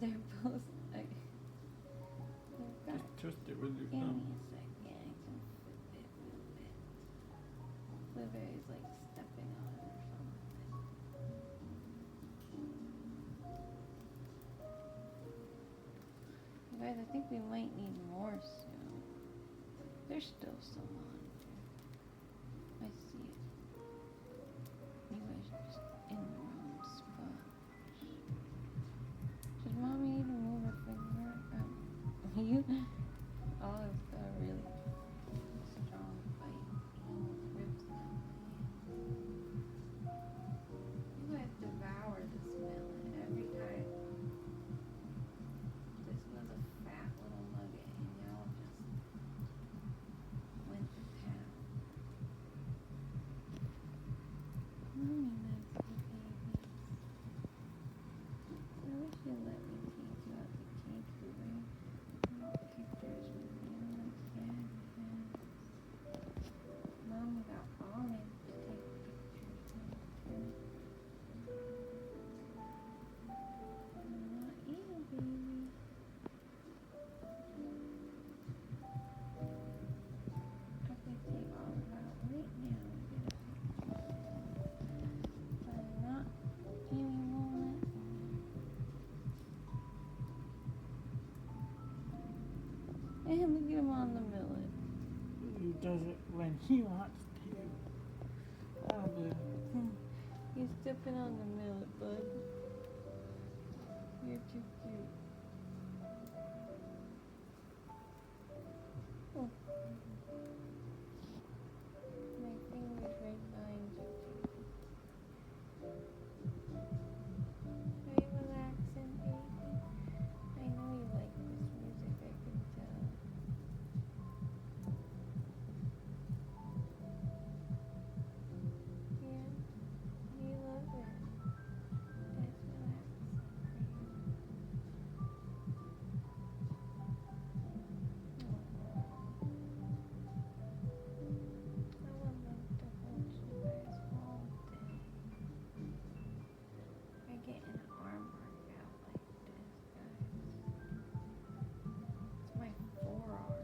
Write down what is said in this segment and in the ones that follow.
They're both like. Just twist it with your Give thumb. me a second. I can flip it, move it. Blueberry's like stepping on it or something. You guys, I think we might need more soon. There's still some on here. I see it. You guys are just in the wrong spot. Does mommy need to move her finger? You? Olive's got a really strong bite. He almost rips my hand. You guys devour this melon every time. This was a fat little nugget, and y'all just went to town. Mommy loves you, babies. I wish you'd let me teach you how to cake away. Pictures with you like that. Mom got Olive to take pictures of too. Not you, baby. I could take Olive out right now and get a picture. But not any moment. And look at him on the millet. He does it when he wants to. Oh, dear. He's stepping on the millet, bud. You're too cute. Oh. My finger's right behind you. Are you relaxing, baby? I know you like this music, I can tell. Yeah, you love it. That's relaxing for you. I would love to hold you guys all day. I get an arm workout like this, guys. It's my forearm.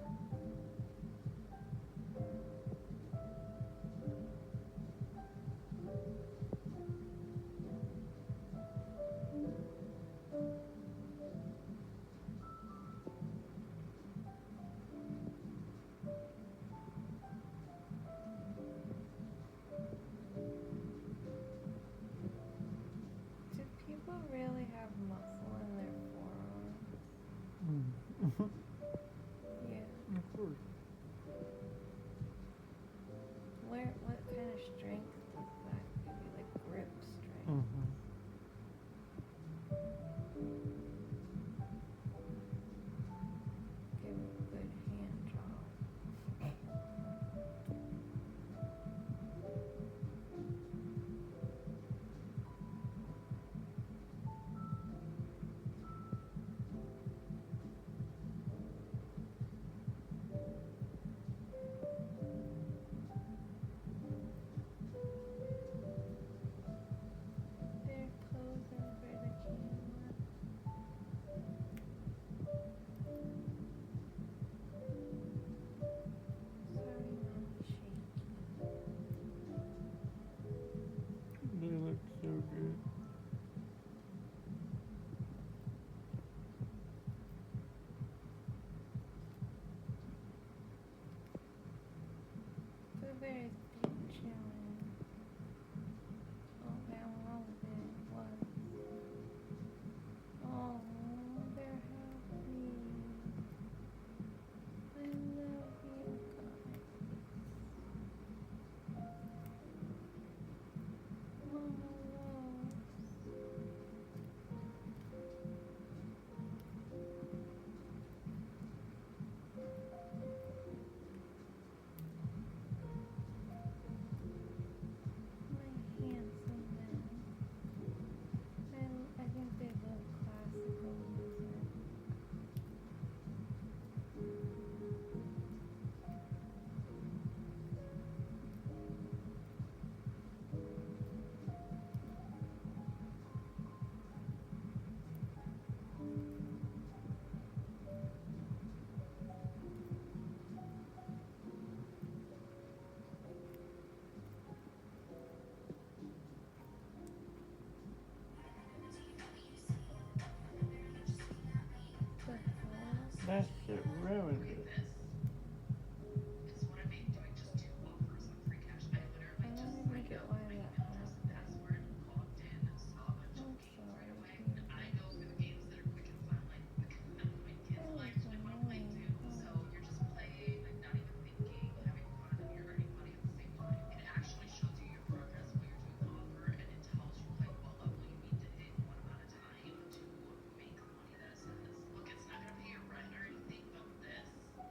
Do people really have muscle in their forearm? Yeah. Of course. What kind of strength does that give you? Like grip strength? Mm-hmm. Give you a good hand job. That shit ruined it. I don't even get why that happened. I'm sorry, Peter. That was annoying. Oh.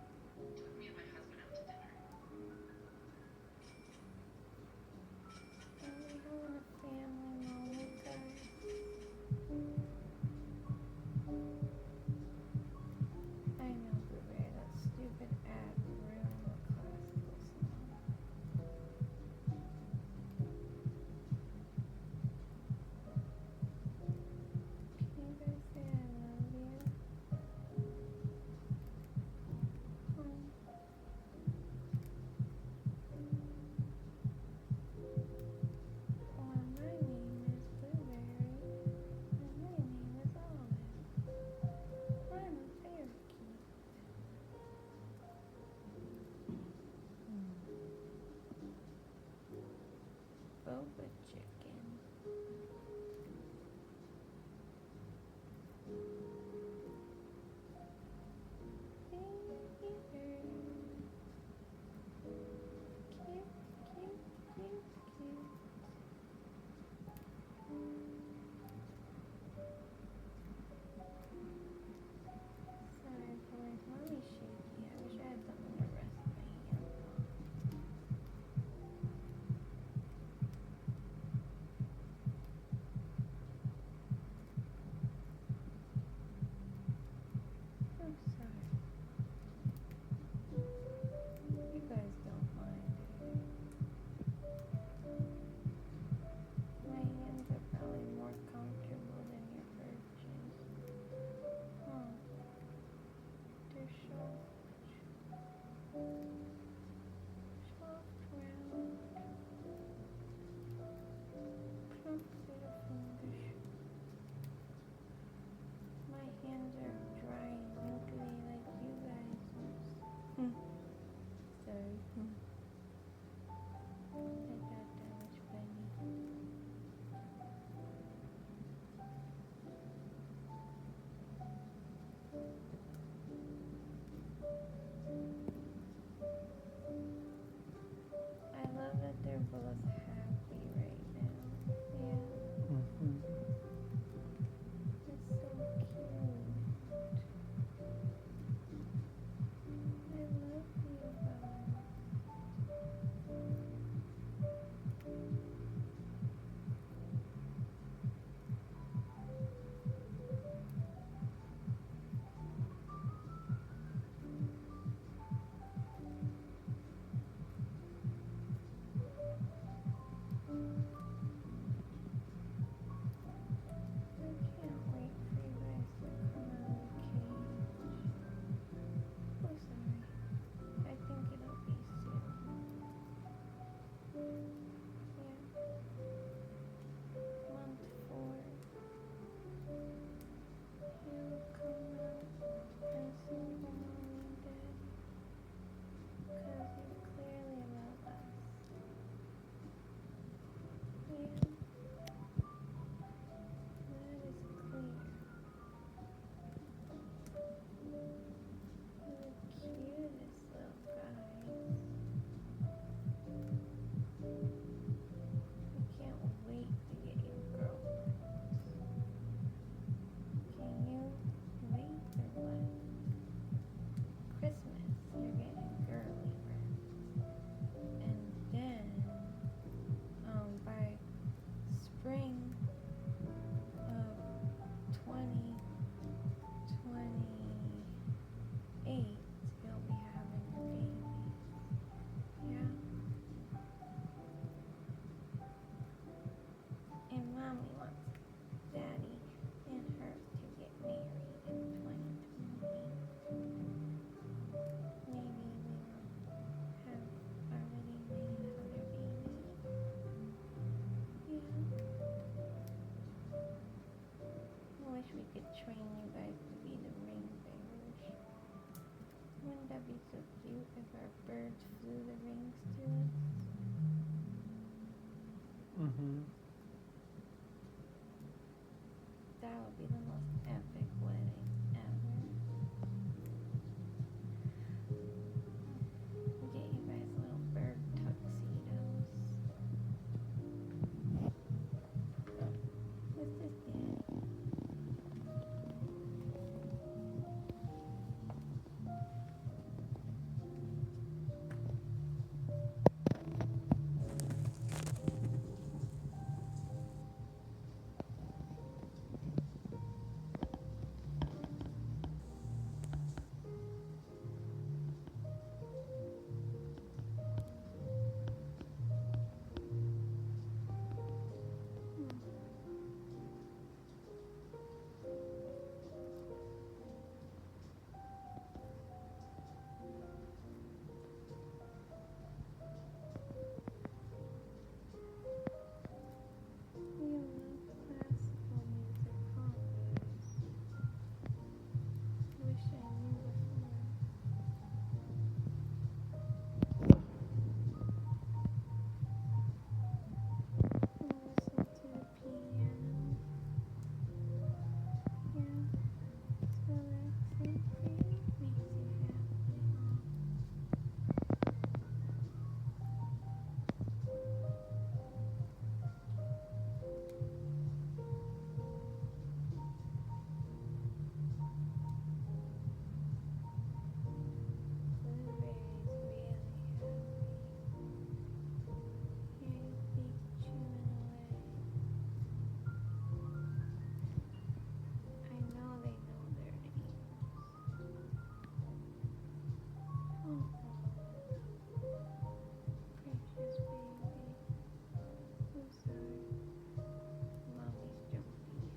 birds flew the rings to us. Mm-hmm. That would be the most epic wedding ever. Get you guys little bird tuxedos. What's this, Dad? We love classical music always. Wish I knew before. Listen to the piano. Yeah, it's relaxing for you. Makes you happy, huh? Blueberries really happy. Hear your feet chewing away. I know they know their names. Oh, precious baby. I'm sorry. Mommy's jumping you.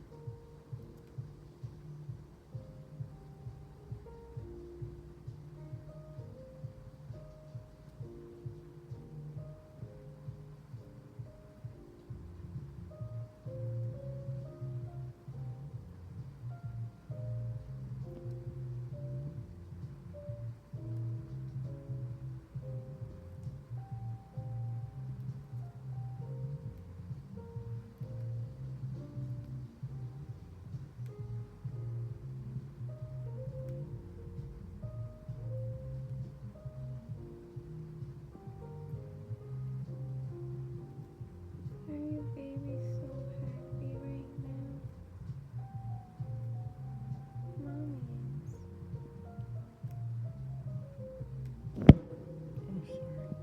Are you baby so happy right now? Mommy is. I'm sorry.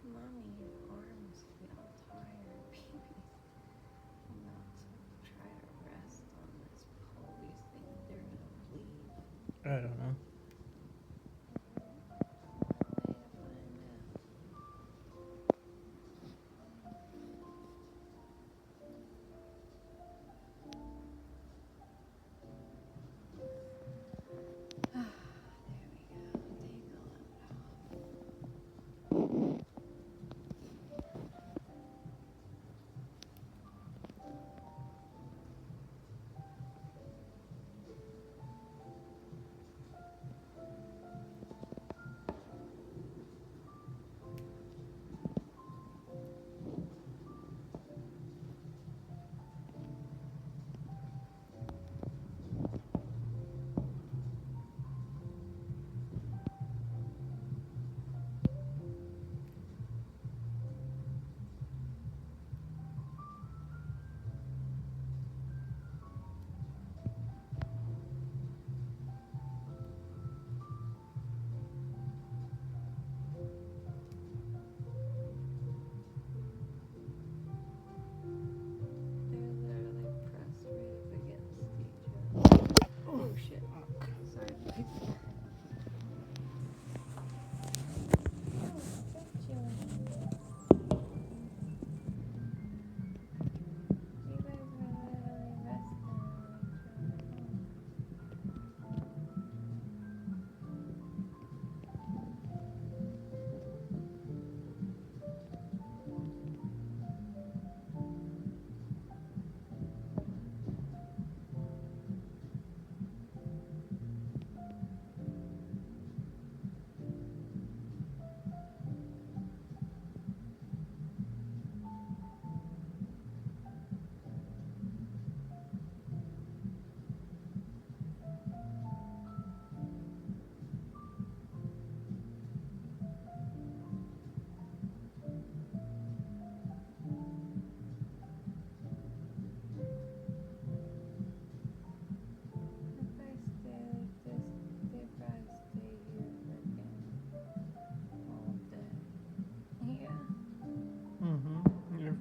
Mommy, your arms feel tired, baby. I'm about to try to rest on this pole. These things, they're gonna bleed. I don't know. One way to find out. There we go. Take a load off.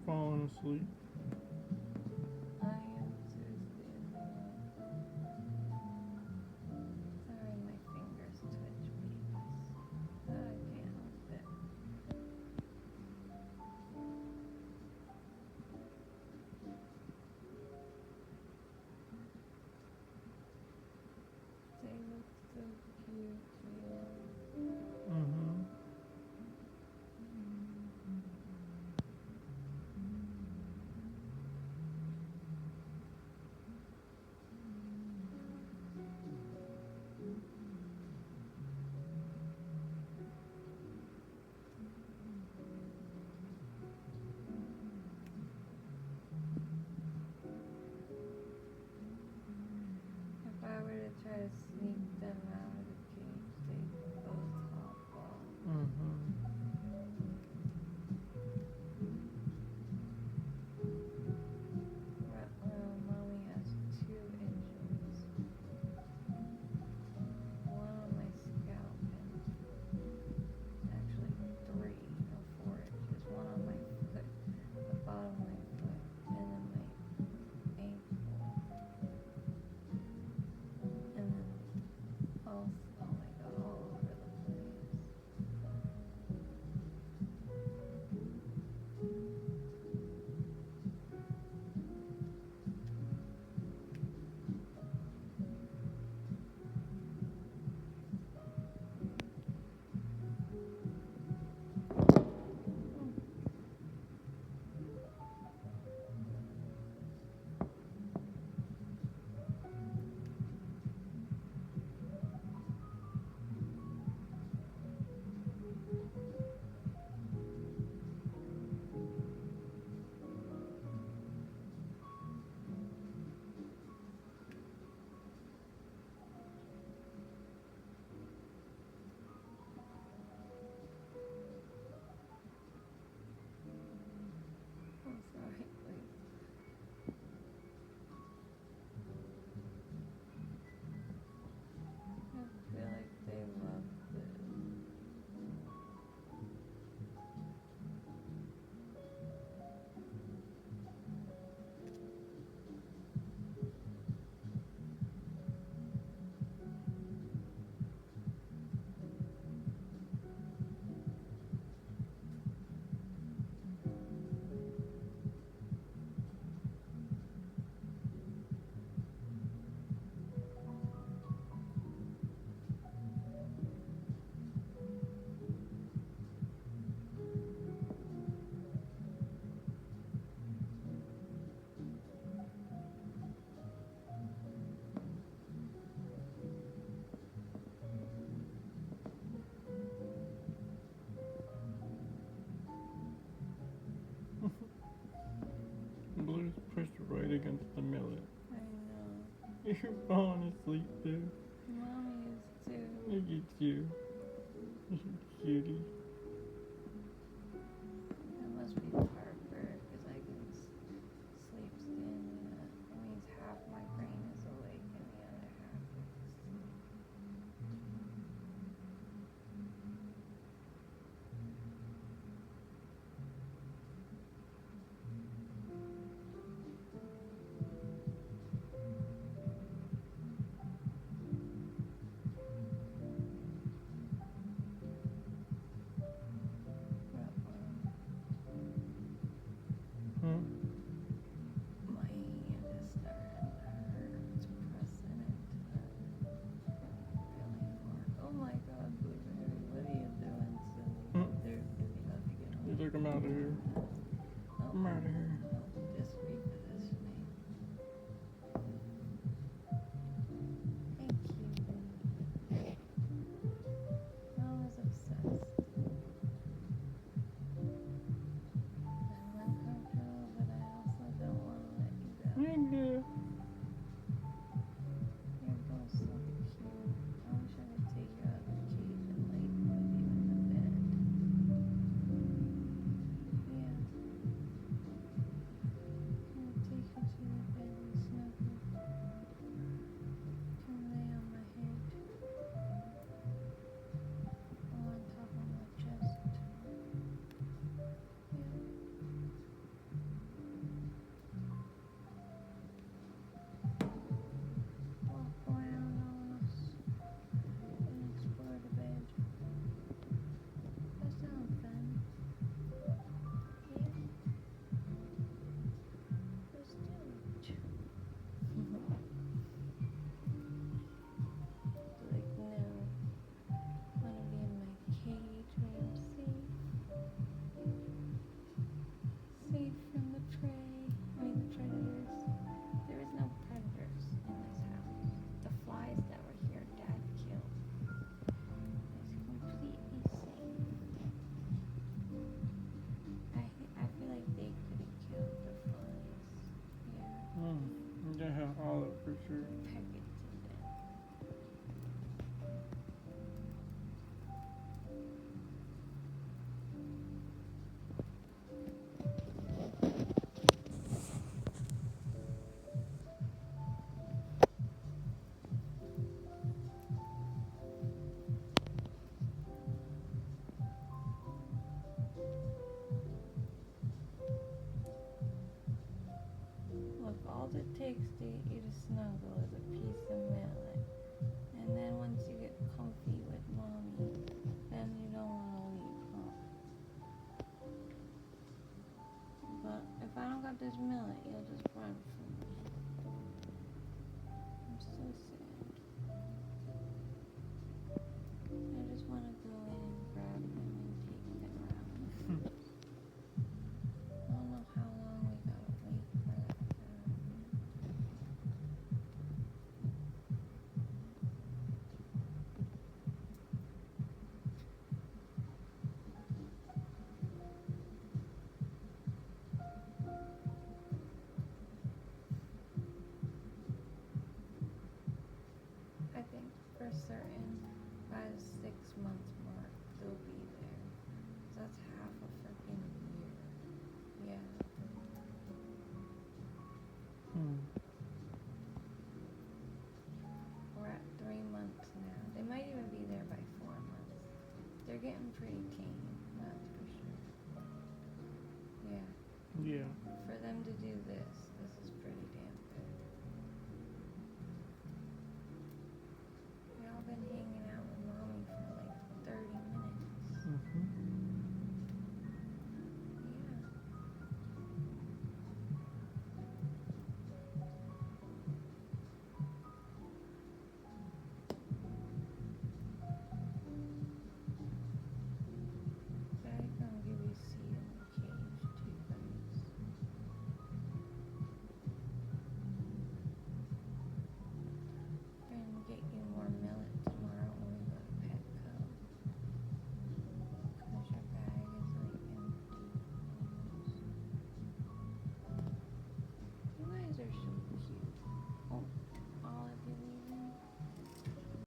falling asleep. I am seriously in the Sorry, my fingers twitch, babies. I can't help it. They look so cute, too. Mm-hmm. If I were to try to sneak them out of the cage, they'd both hop off. Mm-hmm. Mommy has 2 injuries. One on my scalp and actually 3 or 4 inches. One on my foot, the bottom of my foot, and then my ankle. And then all, oh my god, all over the place. I'm sorry, please. I feel like they love this. Blue's pushed right against the millet. I know. You're falling asleep too. Mommy is too. Look at you. You cutie. That must be Parker, because I can sleep standing up. That means half my brain is awake and the other half is asleep. Huh? My hand is starting to hurt. It's pressing into that belly part. Oh my god, Blueberry, what are you doing, silly? There's gonna be nothing in You took him out of here. Oh, I'm out of here. just repositioning. Thank you, baby. Mom is obsessed. I'm uncomfortable, but I also don't want to let you go. Thank you. You're both so cute. I wish I could take you out of the cage and lay with you in the bed. Yeah. Can I take you to the bed and snuggle? Can lay on my head or on top of my chest? Yeah. snuggle is a piece of millet. And then once you get comfy with mommy, then you don't want to leave, huh? But if I don't got this millet, you'll just run from me. I'm so sad. I just want to go in and grab him and take him around. I don't know how long we gotta wait for that to happen. I think for certain by the 6-month mark they'll be there. That's half a freaking year. Yeah. We're at 3 months now. They might even be there by 4 months. They're getting pretty tame, that's for sure. Yeah. Yeah. For them to do this,